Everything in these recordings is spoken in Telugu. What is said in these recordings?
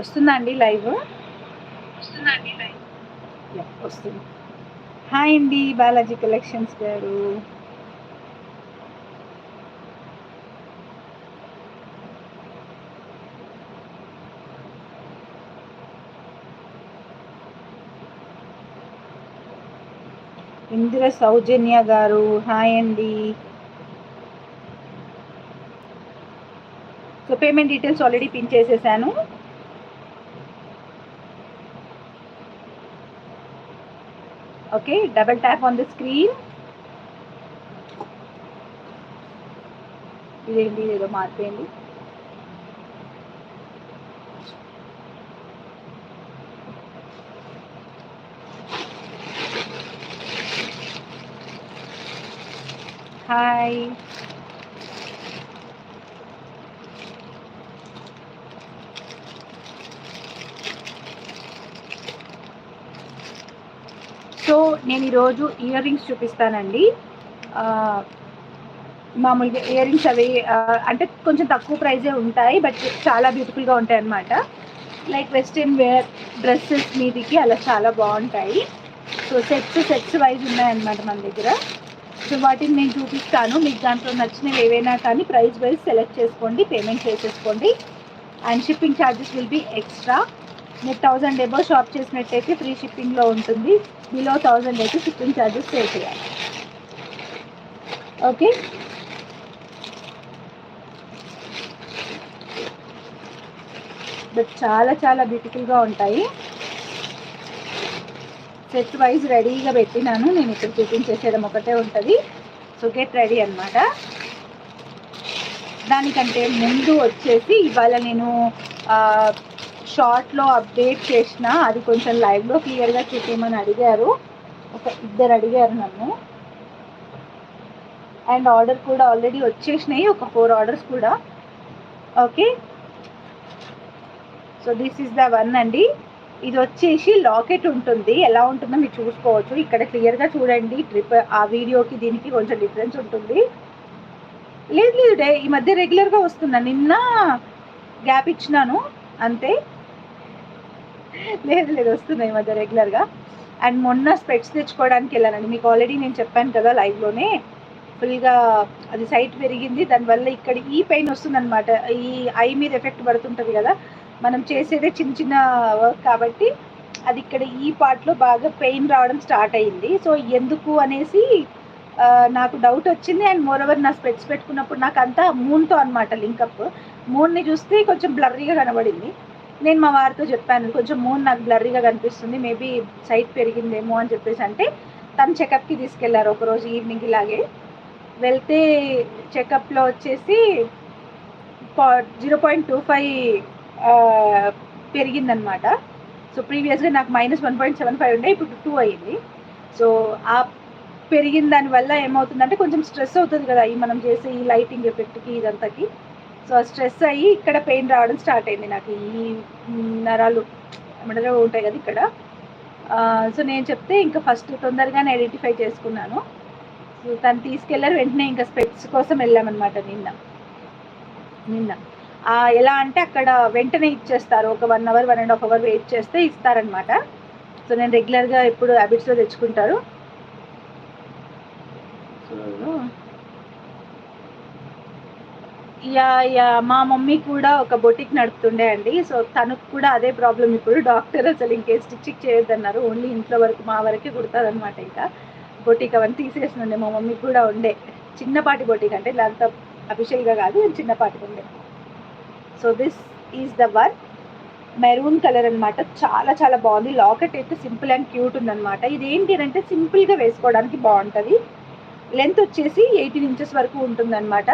వస్తుందా అండి లైవ్? వస్తుంది. హాయ్ అండి బాలాజీ కలెక్షన్స్ గారు. ఇందిర సౌజన్య గారు హాయ్ అండి. So payment details already pin చేసేసాను. Okay, double tap on the screen. ఇదేంటి ఏదో మారిపోయింది. హాయ్. సో నేను ఈరోజు ఇయర్ రింగ్స్ చూపిస్తానండి. మామూలుగా ఇయర్ రింగ్స్ అవి అంటే కొంచెం తక్కువ ప్రైజే ఉంటాయి, బట్ చాలా బ్యూటిఫుల్గా ఉంటాయి అన్నమాట. లైక్ వెస్ట్రన్ వేర్ డ్రెస్సెస్ మీదికి అలా చాలా బాగుంటాయి. సో సెట్స్ వైజ్ ఉన్నాయన్నమాట మన దగ్గర. సో వాటిని నేను చూపిస్తాను. మీకు దాంట్లో నచ్చినవి ఏవైనా కానీ ప్రైస్ వైజ్ సెలెక్ట్ చేసుకోండి, పేమెంట్ చేసేసుకోండి. And shipping charges will be extra. మీరు 1000 ఎబో షాప్ చేసినట్టయితే ఫ్రీ షిప్పింగ్లో ఉంటుంది. బిలో 1000 అయితే షిప్పింగ్ ఛార్జెస్ పే చేయాలి. ఓకే, బట్ చాలా చాలా బ్యూటిఫుల్గా ఉంటాయి. సెట్ వైజ్ రెడీగా పెట్టినాను. నేను ఇక్కడ చూపించేసేయడం ఒకటే ఉంటుంది. సో గెట్ రెడీ అనమాట. దానికంటే ముందు వచ్చేసి ఇవాళ నేను షార్ట్లో అప్డేట్ చేసిన, అది కొంచెం లైవ్లో క్లియర్గా చూపించమని అడిగారు. ఇద్దరు అడిగారు నన్ను. అండ్ ఆర్డర్ కూడా ఆల్రెడీ వచ్చేసినాయి, ఒక 4 ఆర్డర్స్ కూడా. Okay, so this is the one అండి. ఇది వచ్చేసి లాకెట్ ఉంటుంది. ఎలా ఉంటుందో మీరు చూసుకోవచ్చు. ఇక్కడ క్లియర్గా చూడండి. ఆ వీడియోకి దీనికి కొంచెం డిఫరెన్స్ ఉంటుంది. లేదు ఈ మధ్య రెగ్యులర్గా వస్తున్నా. నిన్న గ్యాప్ ఇచ్చినాను అంతే. లేదు వస్తున్నాయి ఈ మధ్య రెగ్యులర్గా. అండ్ మొన్న స్పెట్స్ తెచ్చుకోవడానికి వెళ్ళానండి. మీకు ఆల్రెడీ నేను చెప్పాను కదా లైవ్లోనే. ఫుల్గా అది సైట్ పెరిగింది, దానివల్ల ఇక్కడ ఈ పెయిన్ వస్తుందన్నమాట. ఈ ఐ మీద ఎఫెక్ట్ పడుతుంటుంది కదా, మనం చేసేదే చిన్న చిన్న వర్క్ కాబట్టి అది ఇక్కడ ఈ పార్ట్లో బాగా పెయిన్ రావడం స్టార్ట్ అయ్యింది. సో ఎందుకు అనేసి నాకు డౌట్ వచ్చింది. అండ్ మోరోవర్ నా స్పెట్స్ పెట్టుకున్నప్పుడు నాకు అంతా మూన్తో అనమాట లింకప్. మూన్ని చూస్తే కొంచెం బ్లర్రీగా కనబడింది. నేను మా వారితో చెప్పాను, కొంచెం మూన్ నాకు బ్లర్రీగా కనిపిస్తుంది, మేబీ సైట్ పెరిగిందేమో అని చెప్పేసి. అంటే తను చెకప్కి తీసుకెళ్లారు ఒకరోజు ఈవినింగ్. ఇలాగే వెళ్తే చెకప్లో వచ్చేసి 0.25 పెరిగిందనమాట. సో ప్రీవియస్గా నాకు -1.75 ఉండే, ఇప్పుడు 2 అయ్యింది. సో ఆ పెరిగిన దానివల్ల ఏమవుతుందంటే కొంచెం స్ట్రెస్ అవుతుంది కదా ఈ మనం చేసే ఈ లైటింగ్ ఎఫెక్ట్కి ఇదంతాకి. సో స్ట్రెస్ అయ్యి ఇక్కడ పెయిన్ రావడం స్టార్ట్ అయింది నాకు. ఈ నరాలు మెడలో ఉంటాయి కదా ఇక్కడ. సో నేను చెప్తే ఇంకా ఫస్ట్ తొందరగానే ఐడెంటిఫై చేసుకున్నాను. సో తను తీసుకెళ్లారు. వెంటనే ఇంకా స్పెట్స్ కోసం వెళ్ళామన్నమాట నిన్న. ఎలా అంటే అక్కడ వెంటనే ఇచ్చేస్తారు. ఒక 1 అవర్ 1.5 అవర్ వెయిట్ చేస్తే ఇస్తారనమాట. సో నేను రెగ్యులర్గా ఎప్పుడు హ్యాబిట్స్లో తెచ్చుకుంటారు. మా మమ్మీ కూడా ఒక బొటిక్ నడుపుతుండే అండి. సో తనకు కూడా అదే ప్రాబ్లం. ఇప్పుడు డాక్టర్ అసలు ఇంకే స్టిచ్చింగ్ చేయొద్దన్నారు, ఓన్లీ ఇంట్లో వరకు మా వరకే కుడతారనమాట. ఇంకా బొటిక్ అవన్నీ తీసేస్తుండే. మా మమ్మీకి కూడా ఉండే చిన్నపాటి బొటిక్, అంటే ఇలాంత అఫీషియల్గా కాదు, చిన్నపాటికి ఉండే. So this is the one. Maroon colour అనమాట. చాలా చాలా బాగుంది. లాకెట్ అయితే సింపుల్ అండ్ క్యూట్ ఉందన్నమాట. ఇది ఏంటి అంటే సింపుల్గా వేసుకోవడానికి బాగుంటుంది. లెంత్ వచ్చేసి 18 ఇంచెస్ వరకు ఉంటుందన్నమాట.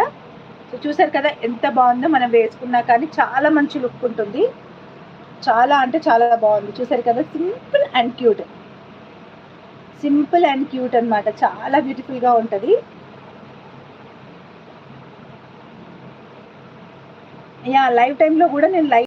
సో చూసారు కదా ఎంత బాగుందో. మనం వేసుకున్నా కానీ చాలా మంచి లుక్ ఉంటుంది. చాలా అంటే చాలా బాగుంది. చూసారు కదా, సింపుల్ అండ్ క్యూట్ అనమాట. చాలా బ్యూటిఫుల్గా ఉంటుంది. లైవ్ టైంలో కూడా నేను